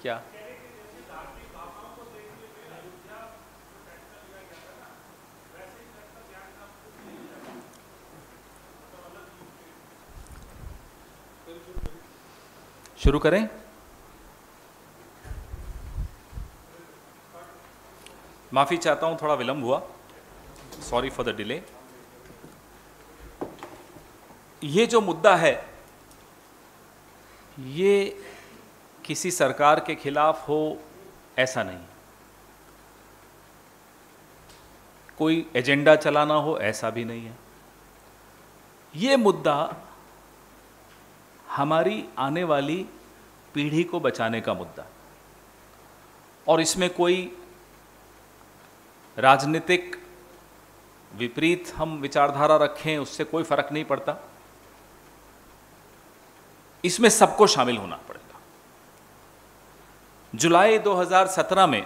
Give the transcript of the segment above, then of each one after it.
क्या? शुरू करें? माफी चाहता हूं, थोड़ा विलंब हुआ, सॉरी फॉर द डिले। ये जो मुद्दा है ये किसी सरकार के खिलाफ हो ऐसा नहीं, कोई एजेंडा चलाना हो ऐसा भी नहीं है। ये मुद्दा हमारी आने वाली पीढ़ी को बचाने का मुद्दा, और इसमें कोई राजनीतिक विपरीत हम विचारधारा रखें उससे कोई फर्क नहीं पड़ता, इसमें सबको शामिल होना पड़ेगा। जुलाई 2017 में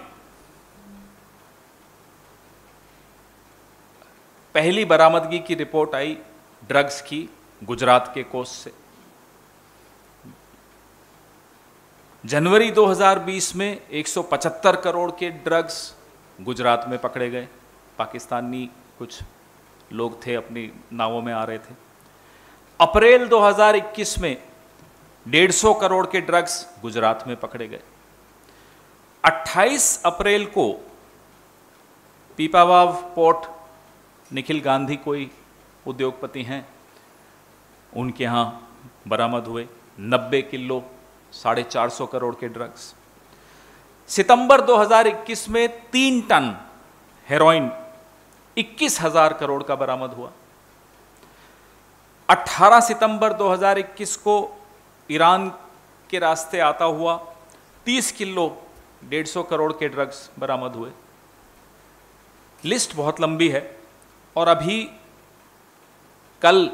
पहली बरामदगी की रिपोर्ट आई ड्रग्स की गुजरात के कोस्ट से। जनवरी 2020 में 175 करोड़ के ड्रग्स गुजरात में पकड़े गए। पाकिस्तानी कुछ लोग थे, अपनी नावों में आ रहे थे। अप्रैल 2021 में 150 करोड़ के ड्रग्स गुजरात में पकड़े गए। 28 अप्रैल को पीपावाव पोर्ट, निखिल गांधी कोई उद्योगपति हैं, उनके यहाँ बरामद हुए 90 किलो 450 करोड़ के ड्रग्स। सितंबर 2021 में 3 टन हेरोइन 21,000 करोड़ का बरामद हुआ। 18 सितंबर 2021 को ईरान के रास्ते आता हुआ 30 किलो 150 करोड़ के ड्रग्स बरामद हुए। लिस्ट बहुत लंबी है। और अभी कल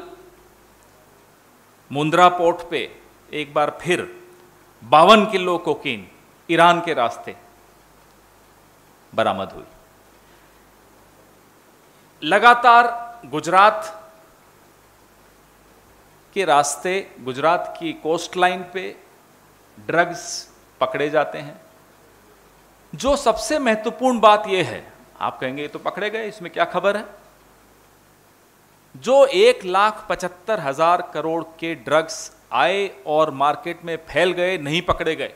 मुंद्रा पोर्ट पे एक बार फिर 52 किलो कोकीन ईरान के रास्ते बरामद हुई। लगातार गुजरात के रास्ते, गुजरात की कोस्ट लाइन पे ड्रग्स पकड़े जाते हैं। जो सबसे महत्वपूर्ण बात यह है, आप कहेंगे ये तो पकड़े गए, इसमें क्या खबर है। जो 1,75,000 करोड़ के ड्रग्स आए और मार्केट में फैल गए, नहीं पकड़े गए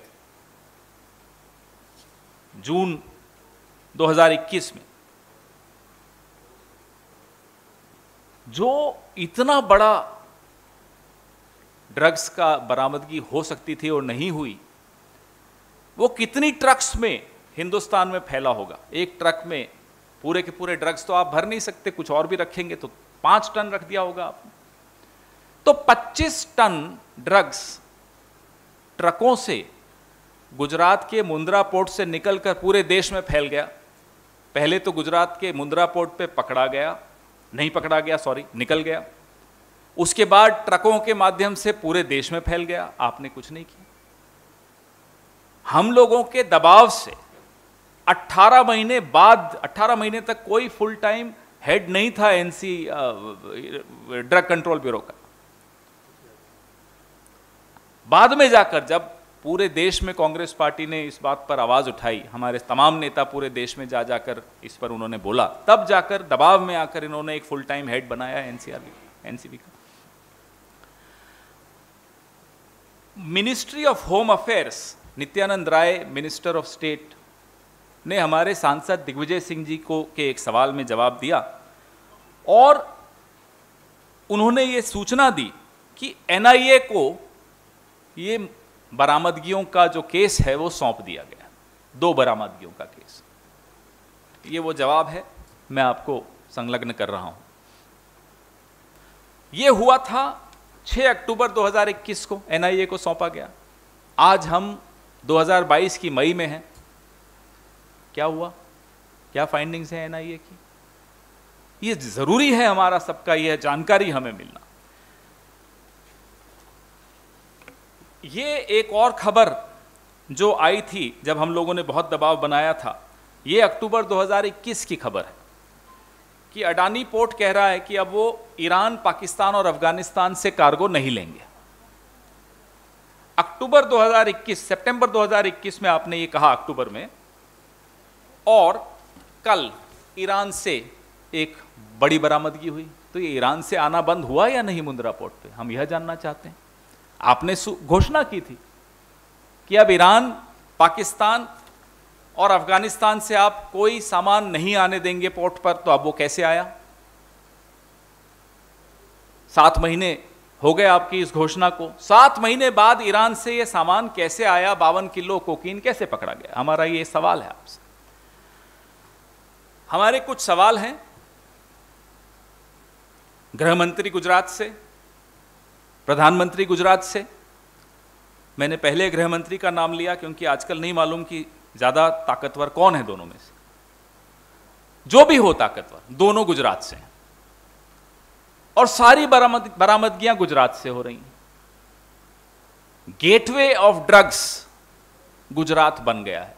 जून 2021 में। जो इतना बड़ा ड्रग्स का बरामदगी हो सकती थी और नहीं हुई, वो कितनी ट्रक्स में हिंदुस्तान में फैला होगा। एक ट्रक में पूरे के पूरे ड्रग्स तो आप भर नहीं सकते, कुछ और भी रखेंगे तो 5 टन रख दिया होगा आपने। तो 25 टन ड्रग्स ट्रकों से गुजरात के मुंद्रा पोर्ट से निकलकर पूरे देश में फैल गया। पहले तो गुजरात के मुंद्रा पोर्ट पे निकल गया। उसके बाद ट्रकों के माध्यम से पूरे देश में फैल गया। आपने कुछ नहीं किया। हम लोगों के दबाव से 18 महीने बाद, 18 महीने तक कोई फुल टाइम हेड नहीं था एनसी ड्रग कंट्रोल ब्यूरो का। बाद में जाकर जब पूरे देश में कांग्रेस पार्टी ने इस बात पर आवाज उठाई, हमारे तमाम नेता पूरे देश में जाकर इस पर उन्होंने बोला, तब जाकर दबाव में आकर इन्होंने एक फुल टाइम हेड बनाया एनसीबी का। Ministry of Home Affairs, Nityanand Rai minister of state ने हमारे सांसद दिग्विजय सिंह जी को के एक सवाल में जवाब दिया और उन्होंने ये सूचना दी कि एनआईए को ये बरामदगियों का जो केस है वो सौंप दिया गया। 2 बरामदगियों का केस। ये वो जवाब है, मैं आपको संलग्न कर रहा हूं। ये हुआ था 6 अक्टूबर 2021 को, एनआईए को सौंपा गया। आज हम 2022 की मई में हैं। क्या हुआ, क्या फाइंडिंग्स हैं एनआईए की? ये जरूरी है हमारा सबका यह जानकारी हमें मिलना। ये एक और खबर जो आई थी जब हम लोगों ने बहुत दबाव बनाया था, ये अक्टूबर 2021 की खबर है कि अडानी पोर्ट कह रहा है कि अब वो ईरान, पाकिस्तान और अफगानिस्तान से कार्गो नहीं लेंगे। अक्टूबर 2021, सितंबर 2021 में आपने ये कहा अक्टूबर में, और कल ईरान से एक बड़ी बरामदगी हुई। तो ये ईरान से आना बंद हुआ या नहीं मुंद्रा पोर्ट पे, हम यह जानना चाहते हैं। आपने घोषणा की थी कि अब ईरान, पाकिस्तान और अफगानिस्तान से आप कोई सामान नहीं आने देंगे पोर्ट पर, तो अब वो कैसे आया? 7 महीने हो गए आपकी इस घोषणा को। 7 महीने बाद ईरान से ये सामान कैसे आया? 52 किलो कोकीन कैसे पकड़ा गया? हमारा ये सवाल है आपसे। हमारे कुछ सवाल हैं गृह मंत्री गुजरात से, प्रधानमंत्री गुजरात से। मैंने पहले गृह मंत्री का नाम लिया क्योंकि आजकल नहीं मालूम कि ज्यादा ताकतवर कौन है दोनों में से। जो भी हो ताकतवर, दोनों गुजरात से हैं और सारी बरामदगियां गुजरात से हो रही हैं। गेटवे ऑफ ड्रग्स गुजरात बन गया है।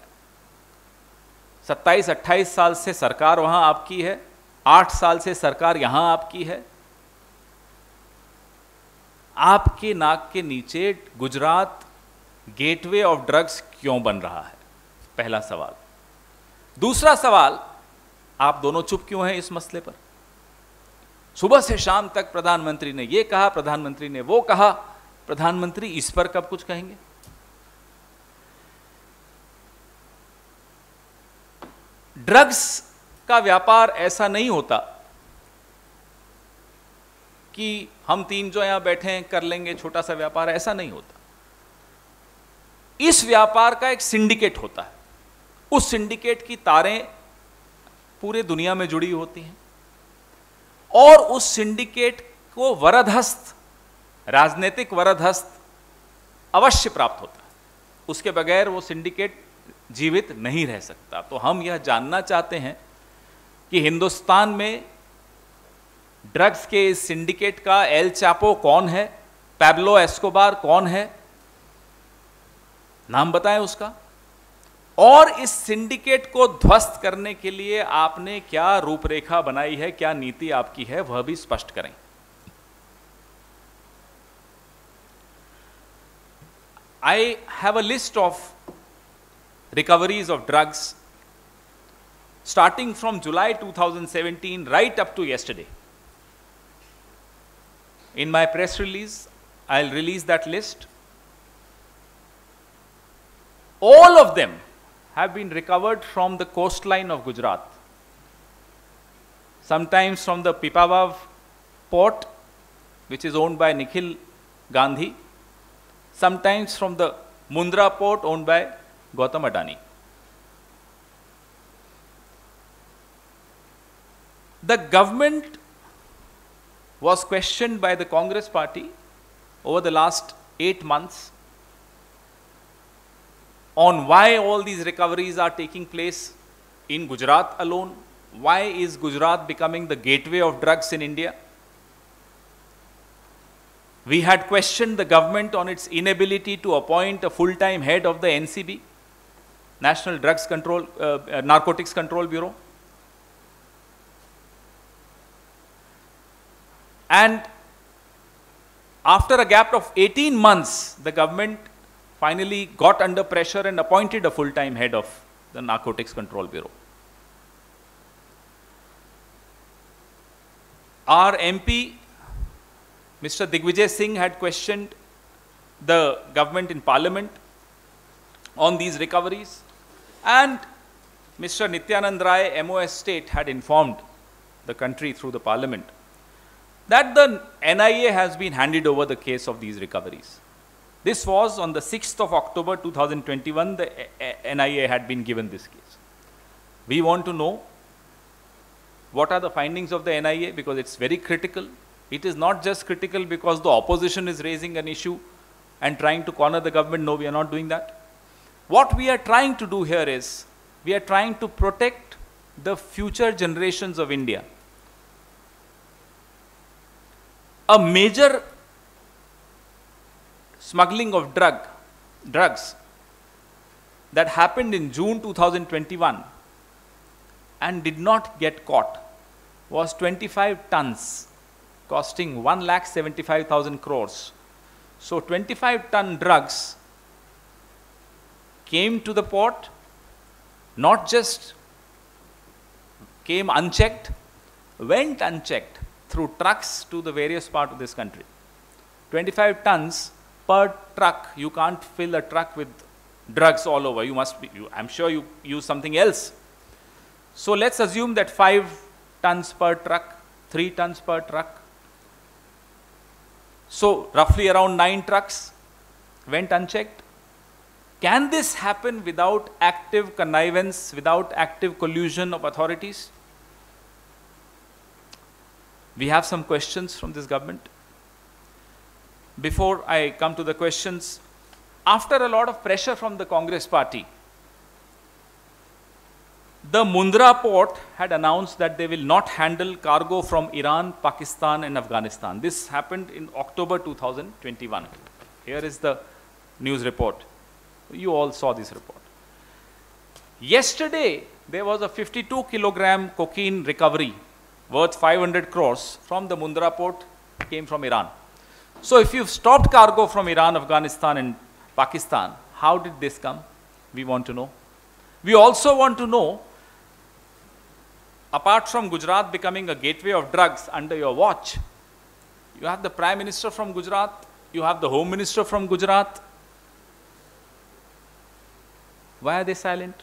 27-28 साल से सरकार वहां आपकी है, 8 साल से सरकार यहां आपकी है। आपके नाक के नीचे गुजरात गेटवे ऑफ ड्रग्स क्यों बन रहा है? पहला सवाल। दूसरा सवाल, आप दोनों चुप क्यों हैं इस मसले पर? सुबह से शाम तक प्रधानमंत्री ने यह कहा, प्रधानमंत्री ने वो कहा। प्रधानमंत्री इस पर कब कुछ कहेंगे? ड्रग्स का व्यापार ऐसा नहीं होता कि हम 3 जो यहां बैठे हैं कर लेंगे छोटा सा व्यापार, ऐसा नहीं होता। इस व्यापार का एक सिंडिकेट होता है। उस सिंडिकेट की तारें पूरे दुनिया में जुड़ी होती हैं और उस सिंडिकेट को वरदहस्त, राजनीतिक वरदहस्त अवश्य प्राप्त होता है। उसके बगैर वो सिंडिकेट जीवित नहीं रह सकता। तो हम यह जानना चाहते हैं कि हिंदुस्तान में ड्रग्स के इस सिंडिकेट का एल चापो कौन है, पैब्लो एस्कोबार कौन है, नाम बताएं उसका। और इस सिंडिकेट को ध्वस्त करने के लिए आपने क्या रूपरेखा बनाई है, क्या नीति आपकी है, वह भी स्पष्ट करें। I have a list of recoveries of drugs starting from July 2017 right up to yesterday. In my press release, I'll release that list. All of them have been recovered from the coastline of Gujarat. Sometimes from the Pipavav port, which is owned by Nikhil Gandhi. Sometimes from the Mundra port owned by Gautam Adani. The government was questioned by the Congress party over the last 8 months on why all these recoveries are taking place in Gujarat alone. Why is Gujarat becoming the gateway of drugs in India? We had questioned the government on its inability to appoint a full-time head of the NCB, National Drugs Control, Narcotics Control Bureau. And after a gap of 18 months, the government finally got under pressure and appointed a full-time head of the Narcotics Control Bureau. Our MP, Mr. Digvijay Singh, had questioned the government in Parliament on these recoveries, and Mr. Nityanand Rai, MOS State, had informed the country through the Parliament that the NIA has been handed over the case of these recoveries. This was on the 6th of October 2021, the NIA had been given this case. We want to know what are the findings of the NIA, because it's very critical. It is not just critical because the opposition is raising an issue and trying to corner the government. No, we are not doing that. What we are trying to do here is, we are trying to protect the future generations of India. A major smuggling of drugs that happened in June 2021 and did not get caught was 25 tons, costing 1,75,000 crores So 25-ton drugs came to the port, not just came unchecked, went unchecked through trucks to the various parts of this country. 25 tons per truck. You can't fill a truck with drugs all over. I'm sure you use something else. So let's assume that 5 tons per truck, 3 tons per truck. So roughly around 9 trucks went unchecked. Can this happen without active connivance, without active collusion of authorities? We have some questions from this government. Before I come to the questions, after a lot of pressure from the Congress party, the Mundra port had announced that they will not handle cargo from Iran, Pakistan and Afghanistan. This happened in October 2021. Here is the news report. You all saw this report. Yesterday, there was a 52 kilogram cocaine recovery worth 500 crores from the Mundra port, came from Iran. So if you've stopped cargo from Iran, Afghanistan and Pakistan, how did this come? We want to know. We also want to know, apart from Gujarat becoming a gateway of drugs under your watch, you have the Prime Minister from Gujarat, you have the Home Minister from Gujarat. Why are they silent?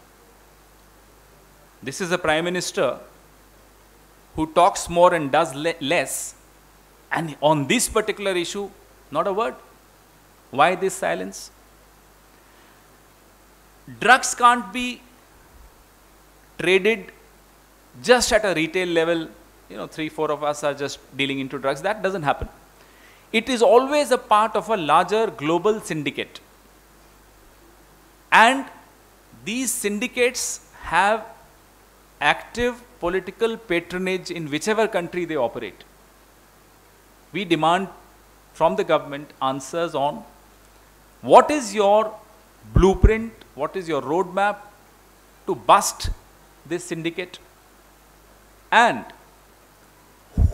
This is a Prime Minister who talks more and does less, and on this particular issue, not a word. Why this silence? Drugs can't be traded just at a retail level. 3-4 of us are just dealing into drugs. That doesn't happen. It is always a part of a larger global syndicate. And these syndicates have active political patronage in whichever country they operate. We demand from the government answers on what is your blueprint, what is your roadmap to bust this syndicate, and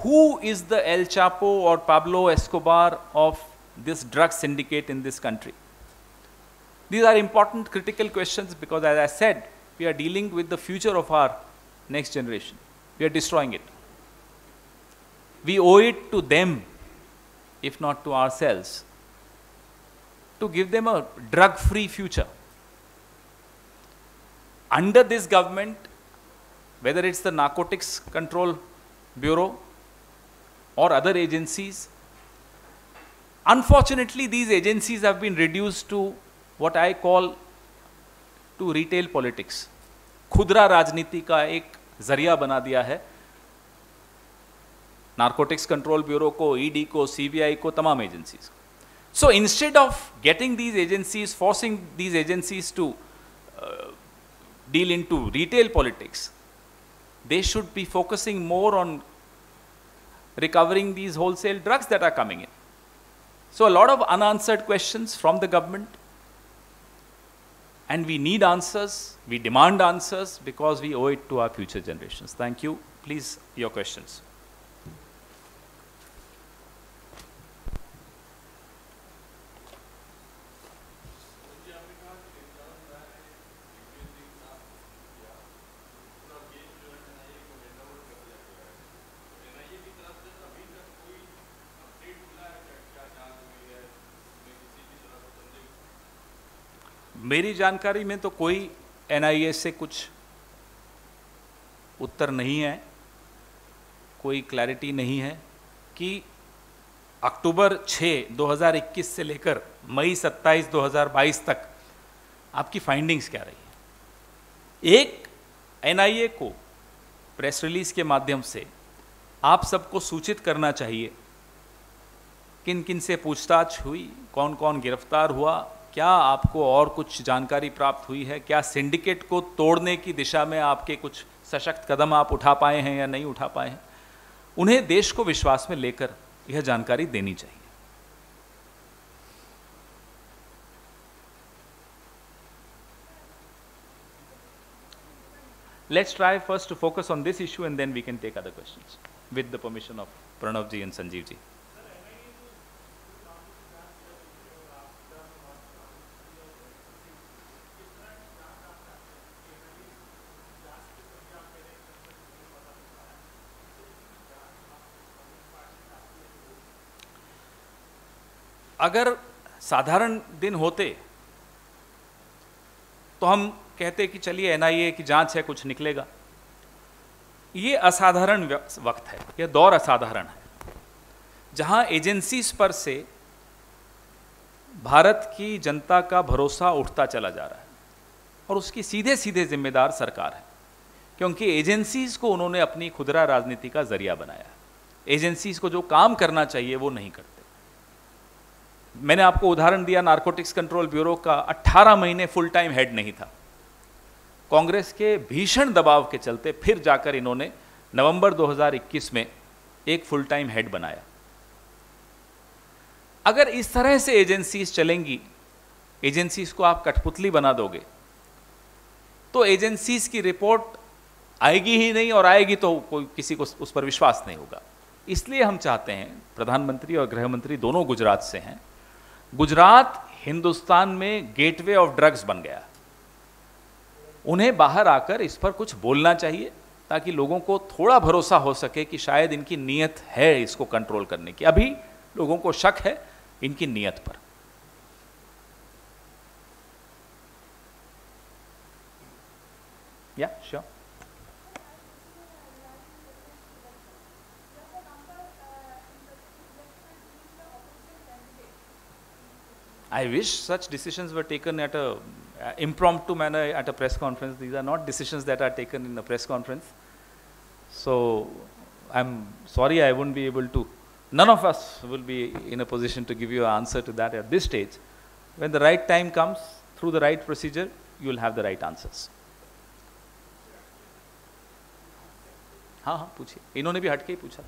who is the El Chapo or Pablo Escobar of this drug syndicate in this country. These are important critical questions because, as I said, we are dealing with the future of our next generation. We are destroying it. We owe it to them, if not to ourselves, to give them a drug-free future. Under this government, whether it's the Narcotics Control Bureau or other agencies, unfortunately these agencies have been reduced to what I call to retail politics. खुदरा राजनीति का एक जरिया बना दिया है narcotics control bureau को, ED को, सीबीआई को, तमाम एजेंसीज को. So instead of getting these agencies, forcing these agencies to deal into retail politics, they should be focusing more on recovering these wholesale drugs that are coming in. So a lot of unanswered questions from the government, and we need answers, we demand answers because we owe it to our future generations. Thank you. Please, your questions. मेरी जानकारी में तो कोई NIA से कुछ उत्तर नहीं है, कोई क्लैरिटी नहीं है कि अक्टूबर 6, 2021 से लेकर मई 27, 2022 तक आपकी फाइंडिंग्स क्या रही है. एक एनआईए को प्रेस रिलीज के माध्यम से आप सबको सूचित करना चाहिए किन किन से पूछताछ हुई, कौन कौन गिरफ्तार हुआ, क्या आपको और कुछ जानकारी प्राप्त हुई है, क्या सिंडिकेट को तोड़ने की दिशा में आपके कुछ सशक्त कदम आप उठा पाए हैं या नहीं उठा पाए हैं. उन्हें देश को विश्वास में लेकर यह जानकारी देनी चाहिए. Let's try first to focus on this issue and then we can take other questions with the permission of Pranav ji and Sanjeev ji. अगर साधारण दिन होते तो हम कहते कि चलिए एनआईए की जांच है, कुछ निकलेगा। ये असाधारण वक्त है, यह दौर असाधारण है, जहां एजेंसीज पर से भारत की जनता का भरोसा उठता चला जा रहा है और उसकी सीधे सीधे जिम्मेदार सरकार है, क्योंकि एजेंसीज को उन्होंने अपनी खुदरा राजनीति का जरिया बनाया। एजेंसीज को जो काम करना चाहिए वो नहीं करते। मैंने आपको उदाहरण दिया, नारकोटिक्स कंट्रोल ब्यूरो का 18 महीने फुल टाइम हेड नहीं था। कांग्रेस के भीषण दबाव के चलते फिर जाकर इन्होंने नवंबर 2021 में एक फुल टाइम हेड बनाया। अगर इस तरह से एजेंसीज चलेंगी, एजेंसीज को आप कठपुतली बना दोगे, तो एजेंसीज की रिपोर्ट आएगी ही नहीं, और आएगी तो कोई किसी को उस पर विश्वास नहीं होगा। इसलिए हम चाहते हैं, प्रधानमंत्री और गृह मंत्री दोनों गुजरात से हैं, गुजरात हिंदुस्तान में गेटवे ऑफ ड्रग्स बन गया। उन्हें बाहर आकर इस पर कुछ बोलना चाहिए, ताकि लोगों को थोड़ा भरोसा हो सके कि शायद इनकी नीयत है इसको कंट्रोल करने की। अभी लोगों को शक है इनकी नीयत पर। या sure. I wish such decisions were taken at a impromptu manner at a press conference. These are not decisions that are taken in a press conference. So I'm sorry, I won't be able to, none of us will be in a position to give you an answer to that at this stage. When the right time comes, through the right procedure, you will have the right answers. हाँ हाँ पूछिए, इन्होंने भी हटके ही पूछा।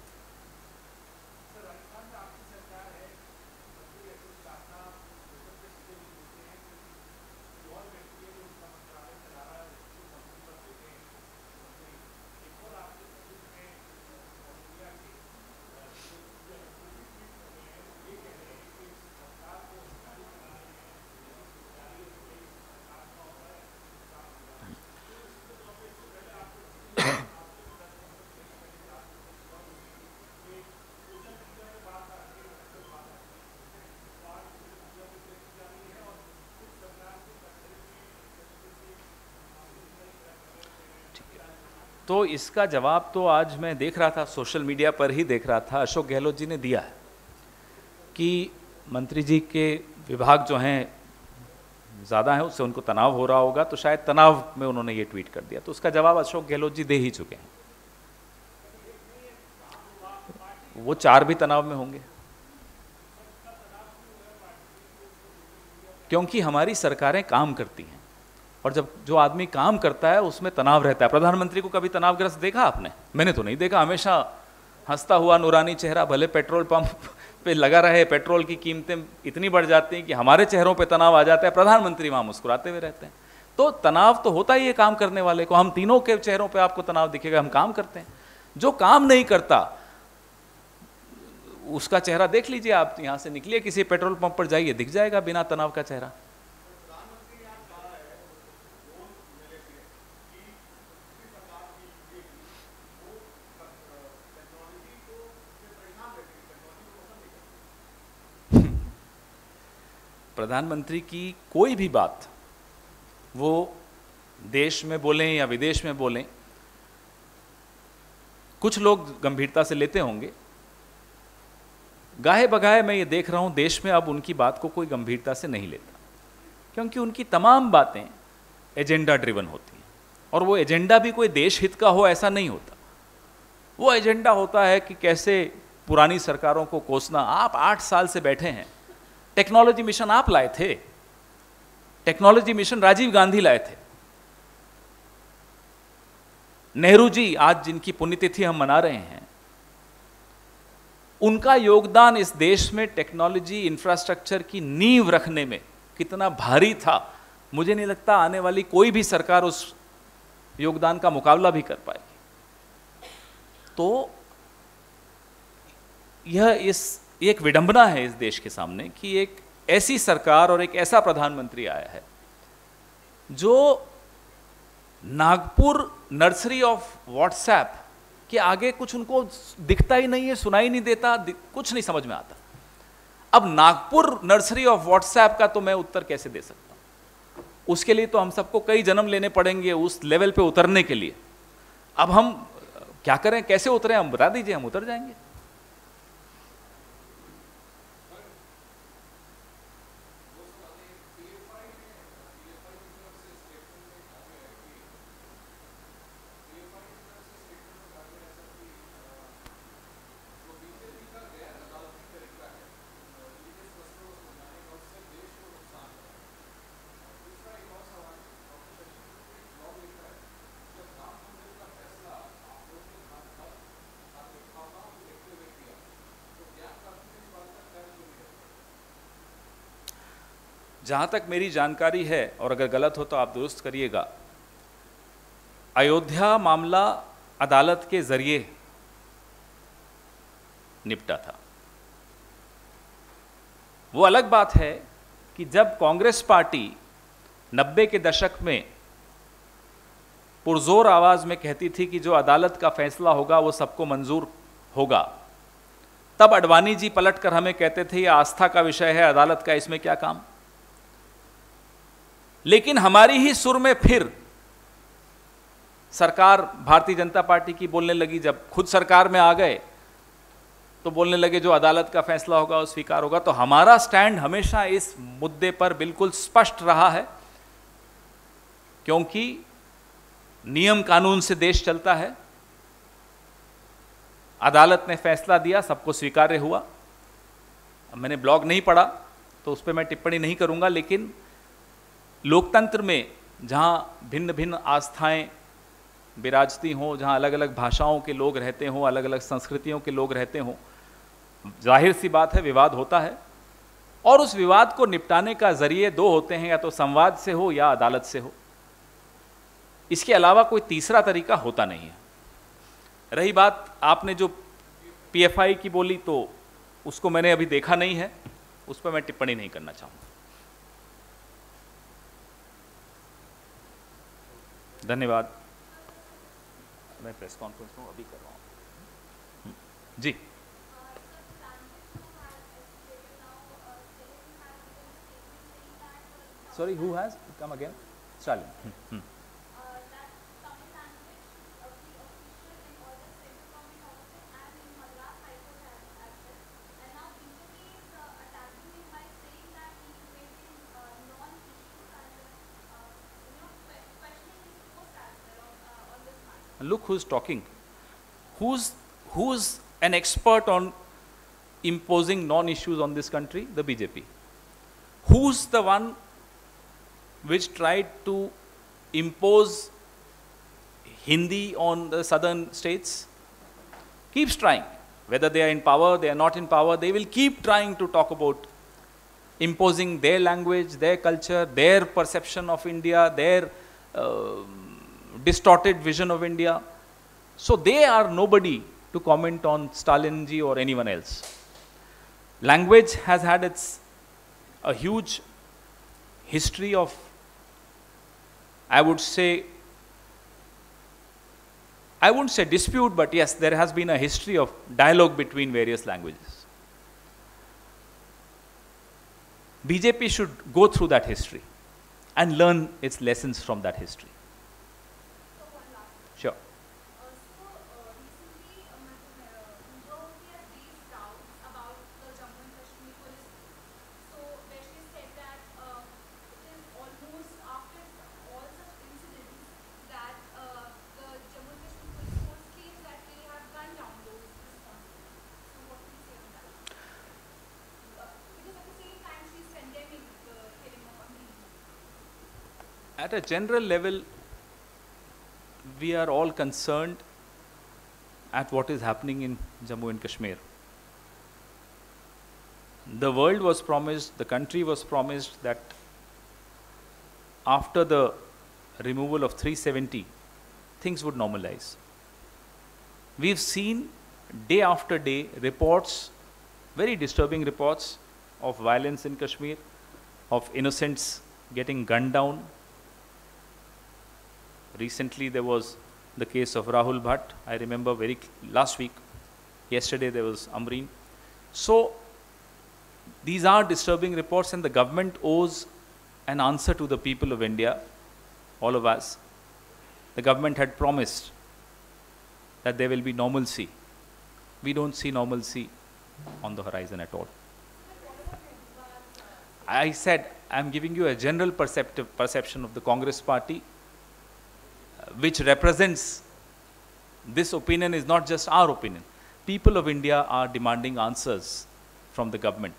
तो इसका जवाब तो आज मैं देख रहा था, सोशल मीडिया पर ही देख रहा था, अशोक गहलोत जी ने दिया है कि मंत्री जी के विभाग जो हैं ज़्यादा हैं, उससे उनको तनाव हो रहा होगा, तो शायद तनाव में उन्होंने ये ट्वीट कर दिया। तो उसका जवाब अशोक गहलोत जी दे ही चुके हैं। वो 4 भी तनाव में होंगे, क्योंकि हमारी सरकारें काम करती हैं, और जब जो आदमी काम करता है उसमें तनाव रहता है। प्रधानमंत्री को कभी तनावग्रस्त देखा आपने? मैंने तो नहीं देखा। हमेशा हंसता हुआ नूरानी चेहरा, भले पेट्रोल पंप पे लगा रहे, पेट्रोल की कीमतें इतनी बढ़ जाती हैं कि हमारे चेहरों पे तनाव आ जाता है, प्रधानमंत्री वहाँ मुस्कुराते हुए रहते हैं। तो तनाव तो होता ही है काम करने वाले को। हम तीनों के चेहरों पर आपको तनाव दिखेगा, हम काम करते हैं। जो काम नहीं करता उसका चेहरा देख लीजिए, आप यहाँ से निकलिए, किसी पेट्रोल पंप पर जाइए, दिख जाएगा बिना तनाव का चेहरा। प्रधानमंत्री की कोई भी बात वो देश में बोलें या विदेश में बोलें, कुछ लोग गंभीरता से लेते होंगे। गाहे बगाहे मैं ये देख रहा हूं, देश में अब उनकी बात को कोई गंभीरता से नहीं लेता, क्योंकि उनकी तमाम बातें एजेंडा ड्रिवन होती हैं, और वो एजेंडा भी कोई देश हित का हो ऐसा नहीं होता। वो एजेंडा होता है कि कैसे पुरानी सरकारों को कोसना। आप 8 साल से बैठे हैं, टेक्नोलॉजी मिशन आप लाए थे, टेक्नोलॉजी मिशन राजीव गांधी लाए थे। नेहरू जी आज जिनकी पुण्यतिथि हम मना रहे हैं, उनका योगदान इस देश में टेक्नोलॉजी इंफ्रास्ट्रक्चर की नींव रखने में कितना भारी था, मुझे नहीं लगता आने वाली कोई भी सरकार उस योगदान का मुकाबला भी कर पाएगी। तो यह एक विडंबना है इस देश के सामने कि एक ऐसी सरकार और एक ऐसा प्रधानमंत्री आया है जो नागपुर नर्सरी ऑफ व्हाट्सएप के आगे कुछ उनको दिखता ही नहीं है, सुनाई नहीं देता, कुछ नहीं समझ में आता। अब नागपुर नर्सरी ऑफ व्हाट्सएप का तो मैं उत्तर कैसे दे सकता हूं? उसके लिए तो हम सबको कई जन्म लेने पड़ेंगे उस लेवल पे उतरने के लिए। अब हम क्या करें, कैसे उतरें, हम बता दीजिए, हम उतर जाएंगे। जहां तक मेरी जानकारी है, और अगर गलत हो तो आप दुरुस्त करिएगा, अयोध्या मामला अदालत के जरिए निपटा था। वो अलग बात है कि जब कांग्रेस पार्टी 90 के दशक में पुरजोर आवाज में कहती थी कि जो अदालत का फैसला होगा वो सबको मंजूर होगा, तब अडवाणी जी पलटकर हमें कहते थे ये आस्था का विषय है, अदालत का इसमें क्या काम। लेकिन हमारी ही सुर में फिर सरकार भारतीय जनता पार्टी की बोलने लगी। जब खुद सरकार में आ गए तो बोलने लगे जो अदालत का फैसला होगा वो स्वीकार होगा। तो हमारा स्टैंड हमेशा इस मुद्दे पर बिल्कुल स्पष्ट रहा है, क्योंकि नियम कानून से देश चलता है। अदालत ने फैसला दिया, सबको स्वीकार्य हुआ। मैंने ब्लॉग नहीं पढ़ा तो उस पर मैं टिप्पणी नहीं करूंगा, लेकिन लोकतंत्र में जहाँ भिन्न भिन्न आस्थाएं विराजती हों, जहाँ अलग अलग भाषाओं के लोग रहते हों, अलग अलग संस्कृतियों के लोग रहते हों, जाहिर सी बात है विवाद होता है। और उस विवाद को निपटाने का जरिए दो होते हैं, या तो संवाद से हो या अदालत से हो। इसके अलावा कोई तीसरा तरीका होता नहीं है। रही बात आपने जो पीएफआई की बोली, तो उसको मैंने अभी देखा नहीं है, उस पर मैं टिप्पणी नहीं करना चाहूँगा। धन्यवाद। मैं प्रेस कॉन्फ्रेंस में अभी कर रहा हूँ जी। Sorry, who has come again? Stalin. Look who's talking. Who's an expert on imposing non-issues on this country? The BJP. Who's the one which tried to impose Hindi on the southern states? Keeps trying. Whether they are in power, they are not in power, they will keep trying to talk about imposing their language, their culture, their perception of India, their distorted vision of India. So they are nobody to comment on Stalin ji or anyone else. Language has had a huge history of, I wouldn't say dispute, but yes, there has been a history of dialogue between various languages. BJP should go through that history and learn its lessons from that history. Sure. At a general level, we are all concerned at what is happening in Jammu and Kashmir. The world was promised, the country was promised that after the removal of 370, things would normalize. We've seen day after day reports, very disturbing reports of violence in Kashmir, of innocents getting gunned down. Recently there was the case of Rahul Bhatt. I remember last week, yesterday there was Amreen. So These are disturbing reports, and the government owes an answer to the people of India, all of us. The government had promised that there will be normalcy. We don't see normalcy on the horizon at all. I said I'm giving you a general perception of the Congress party, which represents, this opinion is not just our opinion. People of India are demanding answers from the government.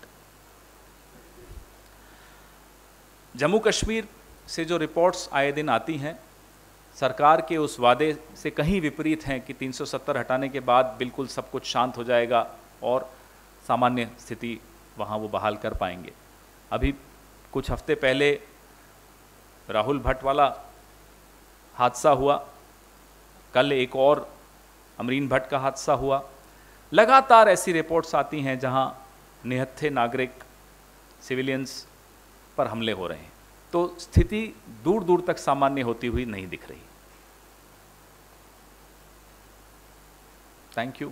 Jammu Kashmir से जो reports आए दिन आती हैं, सरकार के उस वादे से कहीं विपरीत हैं कि 370 हटाने के बाद बिल्कुल सब कुछ शांत हो जाएगा और सामान्य स्थिति वहाँ वो बहाल कर पाएंगे। अभी कुछ हफ्ते पहले राहुल भट्ट वाला हादसा हुआ, कल एक और अमरीन भट्ट का हादसा हुआ। लगातार ऐसी रिपोर्ट्स आती हैं जहां निहत्थे नागरिक, सिविलियंस पर हमले हो रहे हैं, तो स्थिति दूर दूर तक सामान्य होती हुई नहीं दिख रही। Thank you.